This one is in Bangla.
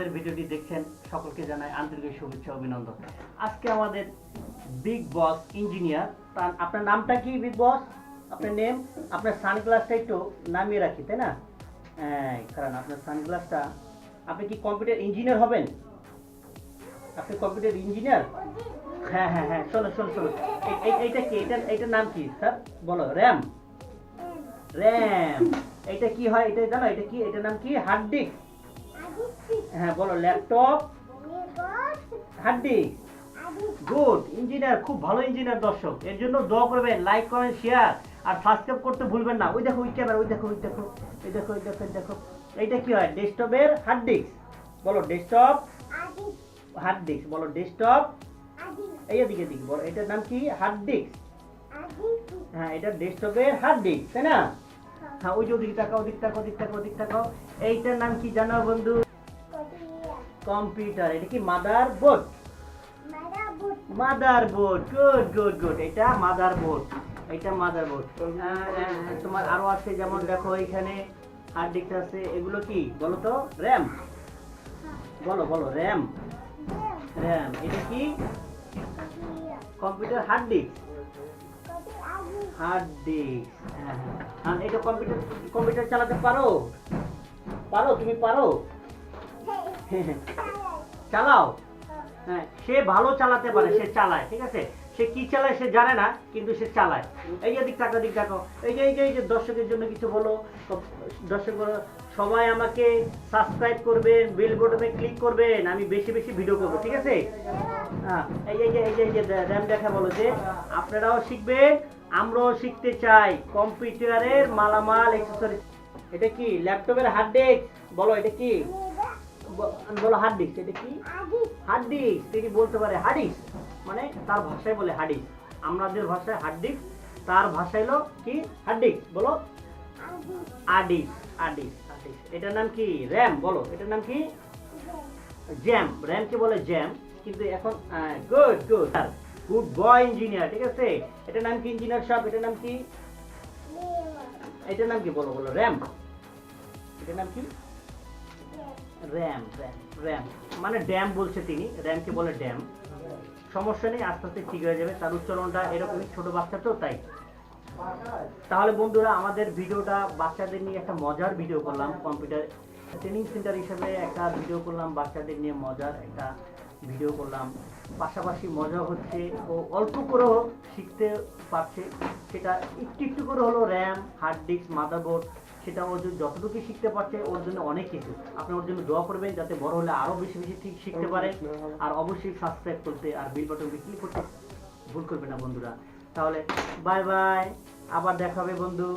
আমাদের ভিডিওটি দেখছেন সকলকে জানাই আন্তরিক শুভেচ্ছা অভিনন্দন। আজকে আমাদের বিগ বস ইঞ্জিনিয়ার, আপনার নামটা কি বিগ বস? আপনার নেম, আপনার সানগ্লাসটা একটু নামিয়ে রাখি, তাই না? হ্যাঁ, কারণ আপনার সানগ্লাসটা, আপনি কি কম্পিউটার ইঞ্জিনিয়ার হবেন? আপনি কম্পিউটার ইঞ্জিনিয়ার? হ্যাঁ হ্যাঁ হ্যাঁ, শোনো শোনো শোনো, এইটা কি, এইটার নাম কি স্যার? বলো। র্যাম। র্যাম এটা কি হয় এটা জানো? এটা কি, এটার নাম কি? Hard disk. হ্যাঁ বলো। Laptop, hard disk. Good engineer, খুব ভালো ইঞ্জিনিয়ার। দর্শক এর জন্য দোয়া করবেন, লাইক করেন, শেয়ার আর সাবস্ক্রাইব করতে ভুলবেন না। ওই দেখো, ওই ক্যামেরা, ওই দেখো, ওই দেখো, এই দেখো, এই দেখো, এই দেখো। এইটা কি হয়? ডেস্কটপের হার্ড ডিস্ক। বলো ডেস্কটপ হার্ড ডিস্ক। বলো ডেস্কটপ। এই দিকে দিকে বলো, এটার নাম কি? Hard disk. হ্যাঁ, এটা ডেস্কটপের হার্ড ডিস্ক, তাই না? হ্যাঁ, ওই যে ওদিকে তাকাও, ওদিক তাকাও, ওদিক তাকাও, ওদিক তাকাও। এইটার নাম কি জানো বন্ধু? কম্পিউটার। এটা কি? Mother board. Mother board. Good good good. এটা মাদার বোর্ড। এটা মাদার বোর্ড। তোমার আরো আছে, যেমন দেখো এখানে হার্ড ডিস্ক আছে। এগুলো কি বলো তো? র্যাম। বলো বলো, র্যাম। র্যাম এটা কি? Computer hard disk. Hard disk. হ্যাঁ, এটা কম্পিউটার চালাতে পারো? পারো? তুমি পারো? চালাও। হ্যাঁ, সে ভালো চালাতে পারে, সে চালায়, ঠিক আছে? সে কি চালায় সে জানে না, কিন্তু সে চালায়। এই যে দিক তাকাও, দিক তাকাও। এই যে দর্শকের জন্য কিছু বলো। দর্শক সবাই আমাকে সাবস্ক্রাইব করবেন, বেল বাটনে ক্লিক করবেন, আমি বেশি বেশি ভিডিও করব, ঠিক আছে? হ্যাঁ, এই যে র্যাম দেখা, বলো যে আপনারাও শিখবেন, আমরাও শিখতে চাই কম্পিউটারের মালামাল, অ্যাকসেসরিজ। এটা কি? ল্যাপটপের হার্ড ডিস্ক। বলো এটা কি? বলো হার্ড ডিস্ক। এটা কি? Hard disk. তিনি বলতে পারে হার্ড ডিস্ক, মানে তার ভাষায় বলে হার্ড ডিস্ক। আমাদের ভাষায় হার্ড ডিস্ক, তার ভাষায় হলো কি? Hard disk. বলো আডিস। আডিস আডিস। এটার নাম কি? র্যাম। বলো এটার নাম কি? জ্যাম। র্যাম কে বলে জ্যাম, কিন্তু এখন good good good boy engineer, ঠিক আছে? এটার নাম কি ইঞ্জিনিয়ার সাহেব? এটার নাম কি? এটার নাম কি? বলো বলো। র্যাম। এটার নাম কি? র্যাম। র্যাম র্যাম মানে ড্যাম বলছে তিনি, র্যামকে বলে ড্যাম। সমস্যা নেই, আস্তে আস্তে ঠিক হয়ে যাবে। তার উচ্চারণটা এরকমই, ছোট বাচ্চা তো তাই। তাহলে বন্ধুরা, আমাদের ভিডিওটা বাচ্চাদের নিয়ে একটা মজার ভিডিও করলাম, কম্পিউটার ট্রেনিং সেন্টার হিসেবে একটা ভিডিও করলাম, বাচ্চাদের নিয়ে মজার একটা ভিডিও করলাম। পাশাপাশি মজা হচ্ছে, ও অল্প করেও শিখতে পারছে, সেটা একটু একটু করে হলো। র্যাম, হার্ড ডিস্ক, মাদারবোর্ড, সেটা ও যতটুকু শিখতে পারছে ওর জন্য অনেক কিছু। আপনি ওর জন্য দোয়া করবেন যাতে বড় হলে আরো বেশি বেশি ঠিক শিখতে পারে। আর অবশ্যই সাবস্ক্রাইব করতে আর বেল বাটন ক্লিক করতে ভুল করবে না বন্ধুরা। তাহলে বাই বাই, আবার দেখা হবে বন্ধু।